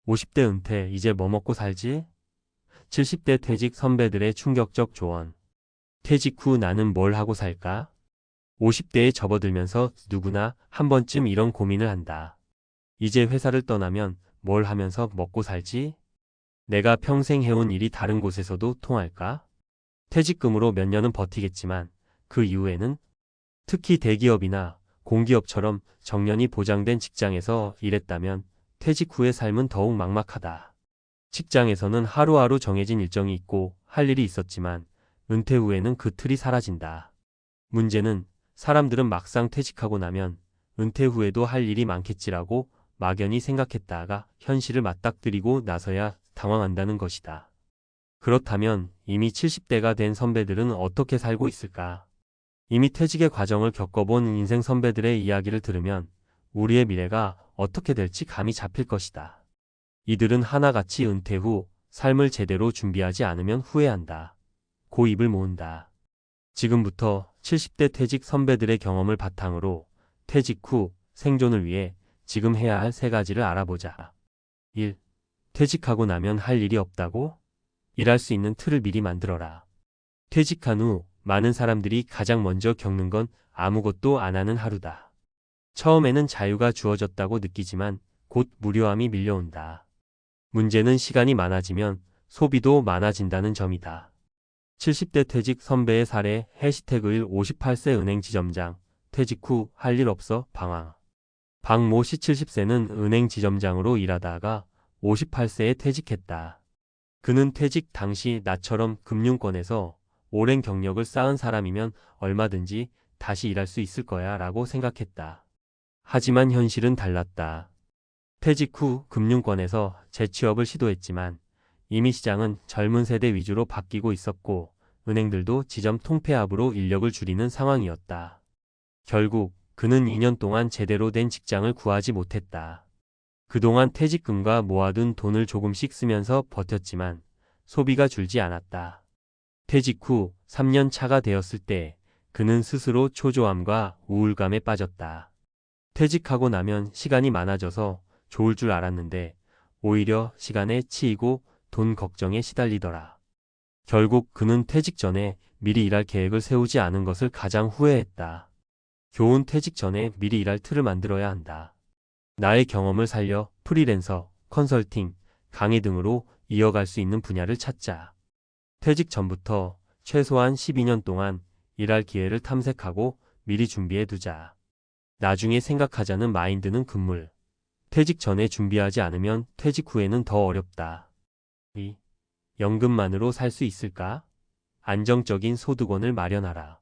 50대 은퇴, 이제 뭐 먹고 살지? 70대 퇴직 선배들의 충격적 조언. 퇴직 후 나는 뭘 하고 살까? 50대에 접어들면서 누구나 한 번쯤 이런 고민을 한다. 이제 회사를 떠나면 뭘 하면서 먹고 살지? 내가 평생 해온 일이 다른 곳에서도 통할까? 퇴직금으로 몇 년은 버티겠지만 그 이후에는, 특히 대기업이나 공기업처럼 정년이 보장된 직장에서 일했다면 퇴직 후의 삶은 더욱 막막하다. 직장에서는 하루하루 정해진 일정이 있고 할 일이 있었지만 은퇴 후에는 그 틀이 사라진다. 문제는 사람들은 막상 퇴직하고 나면 은퇴 후에도 할 일이 많겠지라고 막연히 생각했다가 현실을 맞닥뜨리고 나서야 당황한다는 것이다. 그렇다면 이미 70대가 된 선배들은 어떻게 살고 있을까? 이미 퇴직의 과정을 겪어본 인생 선배들의 이야기를 들으면 우리의 미래가 어떻게 될지 감이 잡힐 것이다. 이들은 하나같이 은퇴 후 삶을 제대로 준비하지 않으면 후회한다. 고 입을 모은다. 지금부터 70대 퇴직 선배들의 경험을 바탕으로 퇴직 후 생존을 위해 지금 해야 할 3가지를 알아보자. 1. 퇴직하고 나면 할 일이 없다고? 일할 수 있는 틀을 미리 만들어라. 퇴직한 후 많은 사람들이 가장 먼저 겪는 건 아무것도 안 하는 하루다. 처음에는 자유가 주어졌다고 느끼지만 곧 무료함이 밀려온다. 문제는 시간이 많아지면 소비도 많아진다는 점이다. 70대 퇴직 선배의 사례 해시태그 1 58세 은행 지점장 퇴직 후 할 일 없어 방황. 박모 씨 70세는 은행 지점장으로 일하다가 58세에 퇴직했다. 그는 퇴직 당시 나처럼 금융권에서 오랜 경력을 쌓은 사람이면 얼마든지 다시 일할 수 있을 거야 라고 생각했다. 하지만 현실은 달랐다. 퇴직 후 금융권에서 재취업을 시도했지만 이미 시장은 젊은 세대 위주로 바뀌고 있었고 은행들도 지점 통폐합으로 인력을 줄이는 상황이었다. 결국 그는 2년 동안 제대로 된 직장을 구하지 못했다. 그동안 퇴직금과 모아둔 돈을 조금씩 쓰면서 버텼지만 소비가 줄지 않았다. 퇴직 후 3년 차가 되었을 때 그는 스스로 초조함과 우울감에 빠졌다. 퇴직하고 나면 시간이 많아져서 좋을 줄 알았는데 오히려 시간에 치이고 돈 걱정에 시달리더라. 결국 그는 퇴직 전에 미리 일할 계획을 세우지 않은 것을 가장 후회했다. 교훈: 퇴직 전에 미리 일할 틀을 만들어야 한다. 나의 경험을 살려 프리랜서, 컨설팅, 강의 등으로 이어갈 수 있는 분야를 찾자. 퇴직 전부터 최소한 12년 동안 일할 기회를 탐색하고 미리 준비해 두자. 나중에 생각하자는 마인드는 금물. 퇴직 전에 준비하지 않으면 퇴직 후에는 더 어렵다. 2. 연금만으로 살 수 있을까? 안정적인 소득원을 마련하라.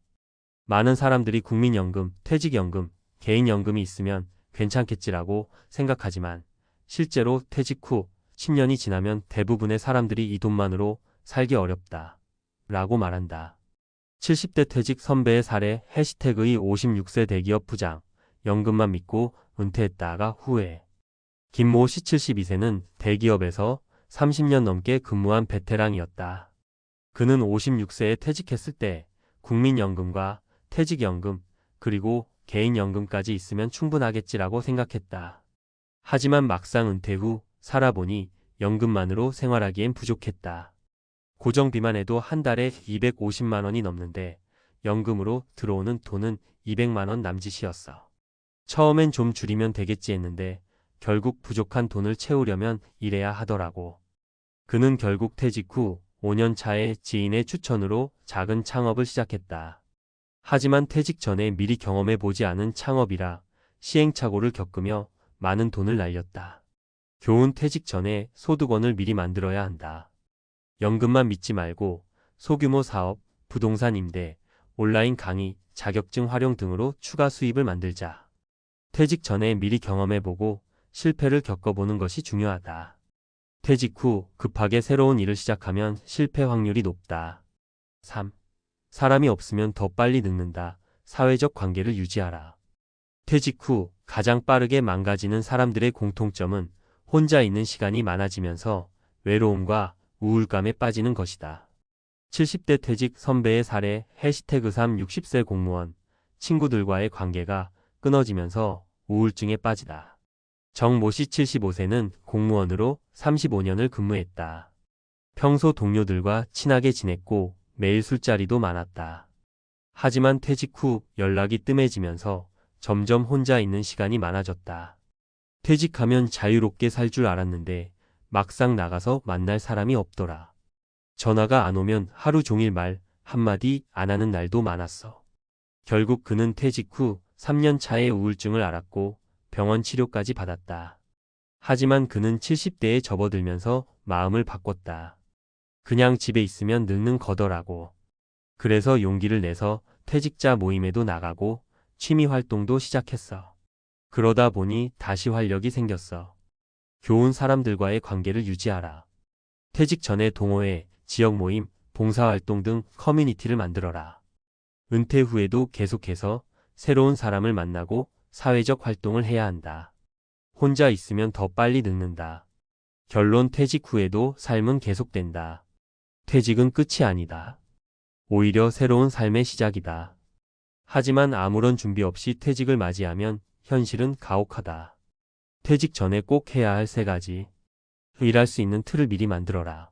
많은 사람들이 국민연금, 퇴직연금, 개인연금이 있으면 괜찮겠지라고 생각하지만 실제로 퇴직 후 10년이 지나면 대부분의 사람들이 이 돈만으로 살기 어렵다. 라고 말한다. 70대 퇴직 선배의 사례 해시태그 56세 대기업 부장 연금만 믿고 은퇴했다가 후회. 김모 씨 72세는 대기업에서 30년 넘게 근무한 베테랑이었다. 그는 56세에 퇴직했을 때 국민연금과 퇴직연금 그리고 개인연금까지 있으면 충분하겠지라고 생각했다. 하지만 막상 은퇴 후 살아보니 연금만으로 생활하기엔 부족했다. 고정비만 해도 한 달에 250만 원이 넘는데 연금으로 들어오는 돈은 200만 원 남짓이었어. 처음엔 좀 줄이면 되겠지 했는데 결국 부족한 돈을 채우려면 일해야 하더라고. 그는 결국 퇴직 후 5년 차에 지인의 추천으로 작은 창업을 시작했다. 하지만 퇴직 전에 미리 경험해보지 않은 창업이라 시행착오를 겪으며 많은 돈을 날렸다. 교훈: 퇴직 전에 소득원을 미리 만들어야 한다. 연금만 믿지 말고 소규모 사업, 부동산 임대, 온라인 강의, 자격증 활용 등으로 추가 수입을 만들자. 퇴직 전에 미리 경험해보고 실패를 겪어보는 것이 중요하다. 퇴직 후 급하게 새로운 일을 시작하면 실패 확률이 높다. 3. 사람이 없으면 더 빨리 늙는다. 사회적 관계를 유지하라. 퇴직 후 가장 빠르게 망가지는 사람들의 공통점은 혼자 있는 시간이 많아지면서 외로움과 우울감에 빠지는 것이다. 70대 퇴직 선배의 사례 해시태그 3 60세 공무원 친구들과의 관계가 끊어지면서 우울증에 빠지다. 정모 씨 75세는 공무원으로 35년을 근무했다. 평소 동료들과 친하게 지냈고 매일 술자리도 많았다. 하지만 퇴직 후 연락이 뜸해지면서 점점 혼자 있는 시간이 많아졌다. 퇴직하면 자유롭게 살 줄 알았는데 막상 나가서 만날 사람이 없더라. 전화가 안 오면 하루 종일 말 한마디 안 하는 날도 많았어. 결국 그는 퇴직 후 3년 차에 우울증을 앓았고 병원 치료까지 받았다. 하지만 그는 70대에 접어들면서 마음을 바꿨다. 그냥 집에 있으면 늙는 거더라고. 그래서 용기를 내서 퇴직자 모임에도 나가고 취미 활동도 시작했어. 그러다 보니 다시 활력이 생겼어. 좋은 사람들과의 관계를 유지하라. 퇴직 전에 동호회, 지역 모임, 봉사활동 등 커뮤니티를 만들어라. 은퇴 후에도 계속해서 새로운 사람을 만나고 사회적 활동을 해야 한다. 혼자 있으면 더 빨리 늙는다. 결론 퇴직 후에도 삶은 계속된다. 퇴직은 끝이 아니다. 오히려 새로운 삶의 시작이다. 하지만 아무런 준비 없이 퇴직을 맞이하면 현실은 가혹하다. 퇴직 전에 꼭 해야 할 3가지. 일할 수 있는 틀을 미리 만들어라.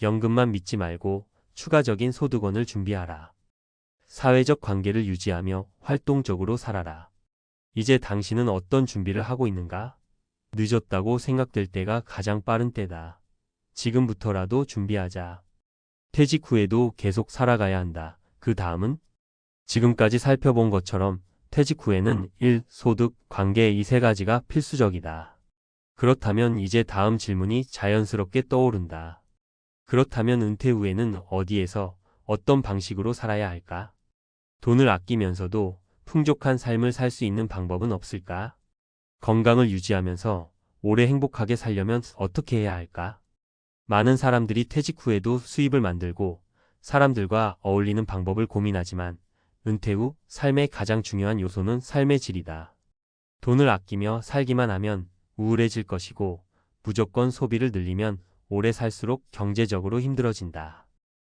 연금만 믿지 말고 추가적인 소득원을 준비하라. 사회적 관계를 유지하며 활동적으로 살아라. 이제 당신은 어떤 준비를 하고 있는가? 늦었다고 생각될 때가 가장 빠른 때다. 지금부터라도 준비하자. 퇴직 후에도 계속 살아가야 한다. 그 다음은? 지금까지 살펴본 것처럼 퇴직 후에는 일, 소득, 관계 이 3가지가 필수적이다. 그렇다면 이제 다음 질문이 자연스럽게 떠오른다. 그렇다면 은퇴 후에는 어디에서 어떤 방식으로 살아야 할까? 돈을 아끼면서도 풍족한 삶을 살 수 있는 방법은 없을까? 건강을 유지하면서 오래 행복하게 살려면 어떻게 해야 할까? 많은 사람들이 퇴직 후에도 수입을 만들고 사람들과 어울리는 방법을 고민하지만 은퇴 후 삶의 가장 중요한 요소는 삶의 질이다. 돈을 아끼며 살기만 하면 우울해질 것이고 무조건 소비를 늘리면 오래 살수록 경제적으로 힘들어진다.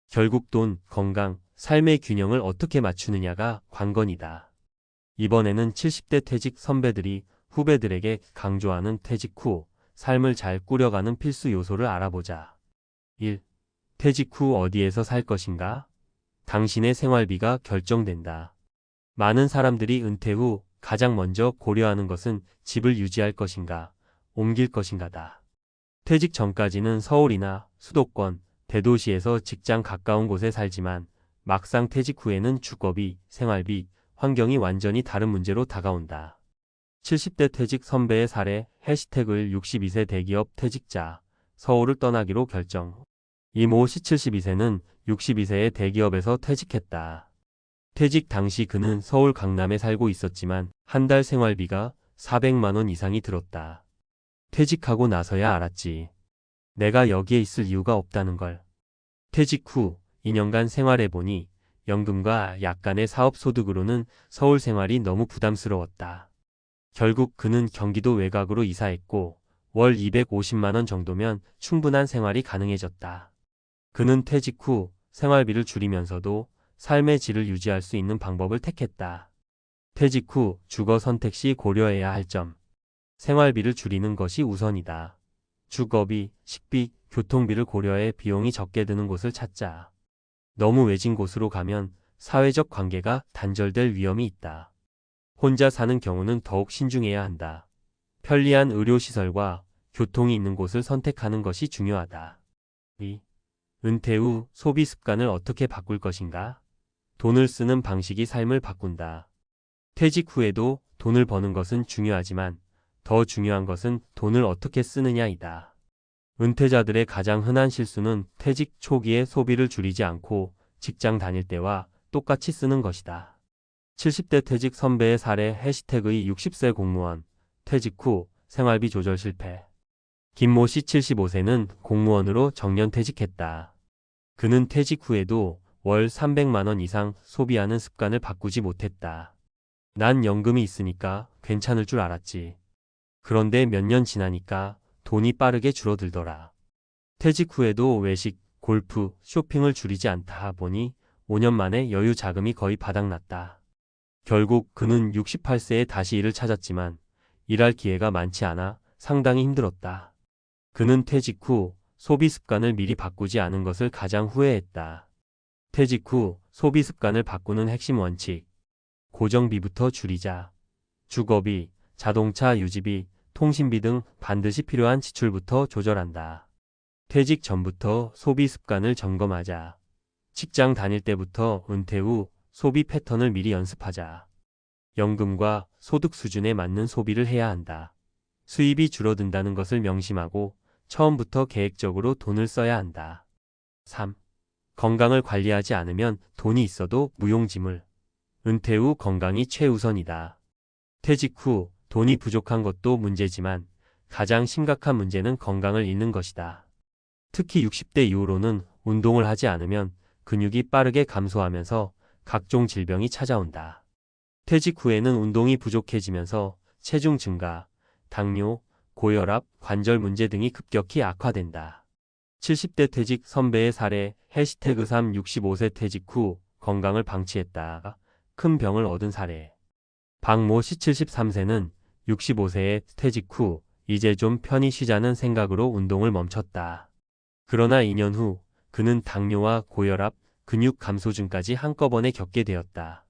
결국 돈, 건강, 삶의 균형을 어떻게 맞추느냐가 관건이다. 이번에는 70대 퇴직 선배들이 후배들에게 강조하는 퇴직 후 삶을 잘 꾸려가는 필수 요소를 알아보자. 1. 퇴직 후 어디에서 살 것인가? 당신의 생활비가 결정된다. 많은 사람들이 은퇴 후 가장 먼저 고려하는 것은 집을 유지할 것인가, 옮길 것인가다. 퇴직 전까지는 서울이나 수도권, 대도시에서 직장 가까운 곳에 살지만 막상 퇴직 후에는 주거비, 생활비, 환경이 완전히 다른 문제로 다가온다. 70대 퇴직 선배의 사례 해시태글 62세 대기업 퇴직자 서울을 떠나기로 결정. 이모 씨 72세는 62세의 대기업에서 퇴직했다. 퇴직 당시 그는 서울 강남에 살고 있었지만 한 달 생활비가 400만 원 이상이 들었다. 퇴직하고 나서야 알았지. 내가 여기에 있을 이유가 없다는 걸. 퇴직 후 2년간 생활해보니 연금과 약간의 사업 소득으로는 서울 생활이 너무 부담스러웠다. 결국 그는 경기도 외곽으로 이사했고 월 250만 원 정도면 충분한 생활이 가능해졌다. 그는 퇴직 후 생활비를 줄이면서도 삶의 질을 유지할 수 있는 방법을 택했다. 퇴직 후 주거 선택 시 고려해야 할 점. 생활비를 줄이는 것이 우선이다. 주거비, 식비, 교통비를 고려해 비용이 적게 드는 곳을 찾자. 너무 외진 곳으로 가면 사회적 관계가 단절될 위험이 있다. 혼자 사는 경우는 더욱 신중해야 한다. 편리한 의료시설과 교통이 있는 곳을 선택하는 것이 중요하다. 2. 은퇴 후 소비 습관을 어떻게 바꿀 것인가? 돈을 쓰는 방식이 삶을 바꾼다. 퇴직 후에도 돈을 버는 것은 중요하지만 더 중요한 것은 돈을 어떻게 쓰느냐이다. 은퇴자들의 가장 흔한 실수는 퇴직 초기에 소비를 줄이지 않고 직장 다닐 때와 똑같이 쓰는 것이다. 70대 퇴직 선배의 사례 해시태그의 60세 공무원 퇴직 후 생활비 조절 실패. 김모 씨 75세는 공무원으로 정년 퇴직했다. 그는 퇴직 후에도 월 300만 원 이상 소비하는 습관을 바꾸지 못했다. 난 연금이 있으니까 괜찮을 줄 알았지. 그런데 몇 년 지나니까 돈이 빠르게 줄어들더라. 퇴직 후에도 외식, 골프, 쇼핑을 줄이지 않다 보니 5년 만에 여유 자금이 거의 바닥났다. 결국 그는 68세에 다시 일을 찾았지만 일할 기회가 많지 않아 상당히 힘들었다. 그는 퇴직 후 소비 습관을 미리 바꾸지 않은 것을 가장 후회했다. 퇴직 후 소비 습관을 바꾸는 핵심 원칙. 고정비부터 줄이자. 주거비, 자동차 유지비, 통신비 등 반드시 필요한 지출부터 조절한다. 퇴직 전부터 소비 습관을 점검하자. 직장 다닐 때부터 은퇴 후 소비 패턴을 미리 연습하자. 연금과 소득 수준에 맞는 소비를 해야 한다. 수입이 줄어든다는 것을 명심하고 처음부터 계획적으로 돈을 써야 한다. 3. 건강을 관리하지 않으면 돈이 있어도 무용지물. 은퇴 후 건강이 최우선이다. 퇴직 후 돈이 부족한 것도 문제지만 가장 심각한 문제는 건강을 잃는 것이다. 특히 60대 이후로는 운동을 하지 않으면 근육이 빠르게 감소하면서 각종 질병이 찾아온다. 퇴직 후에는 운동이 부족해지면서 체중 증가, 당뇨, 고혈압, 관절 문제 등이 급격히 악화된다. 70대 퇴직 선배의 사례 해시태그 3 65세 퇴직 후 건강을 방치했다가 큰 병을 얻은 사례. 박모 씨 73세는 65세에 퇴직 후 이제 좀 편히 쉬자는 생각으로 운동을 멈췄다. 그러나 2년 후 그는 당뇨와 고혈압, 근육 감소증까지 한꺼번에 겪게 되었다.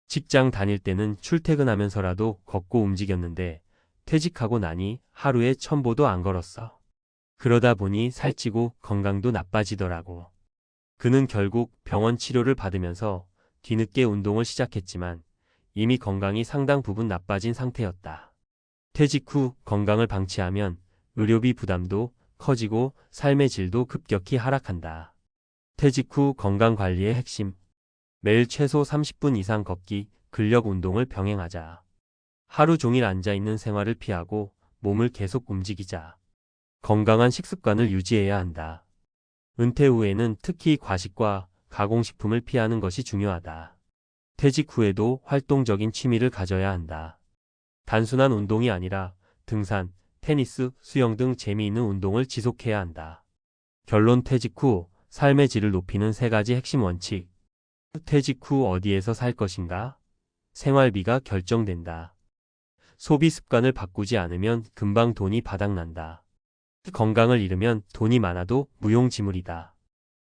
직장 다닐 때는 출퇴근하면서라도 걷고 움직였는데 퇴직하고 나니 하루에 1000보도 안 걸었어. 그러다 보니 살찌고 건강도 나빠지더라고. 그는 결국 병원 치료를 받으면서 뒤늦게 운동을 시작했지만 이미 건강이 상당 부분 나빠진 상태였다. 퇴직 후 건강을 방치하면 의료비 부담도 커지고 삶의 질도 급격히 하락한다. 퇴직 후 건강관리의 핵심. 매일 최소 30분 이상 걷기, 근력 운동을 병행하자. 하루 종일 앉아있는 생활을 피하고 몸을 계속 움직이자. 건강한 식습관을 유지해야 한다. 은퇴 후에는 특히 과식과 가공식품을 피하는 것이 중요하다. 퇴직 후에도 활동적인 취미를 가져야 한다. 단순한 운동이 아니라 등산, 테니스, 수영 등 재미있는 운동을 지속해야 한다. 결론 퇴직 후 삶의 질을 높이는 3가지 핵심 원칙. 퇴직 후 어디에서 살 것인가? 생활비가 결정된다. 소비 습관을 바꾸지 않으면 금방 돈이 바닥난다. 건강을 잃으면 돈이 많아도 무용지물이다.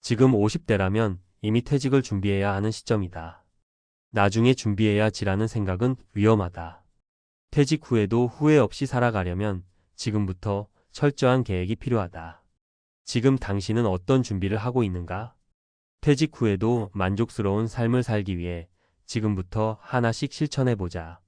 지금 50대라면 이미 퇴직을 준비해야 하는 시점이다. 나중에 준비해야 지라는 생각은 위험하다. 퇴직 후에도 후회 없이 살아가려면 지금부터 철저한 계획이 필요하다. 지금 당신은 어떤 준비를 하고 있는가? 퇴직 후에도 만족스러운 삶을 살기 위해 지금부터 하나씩 실천해보자.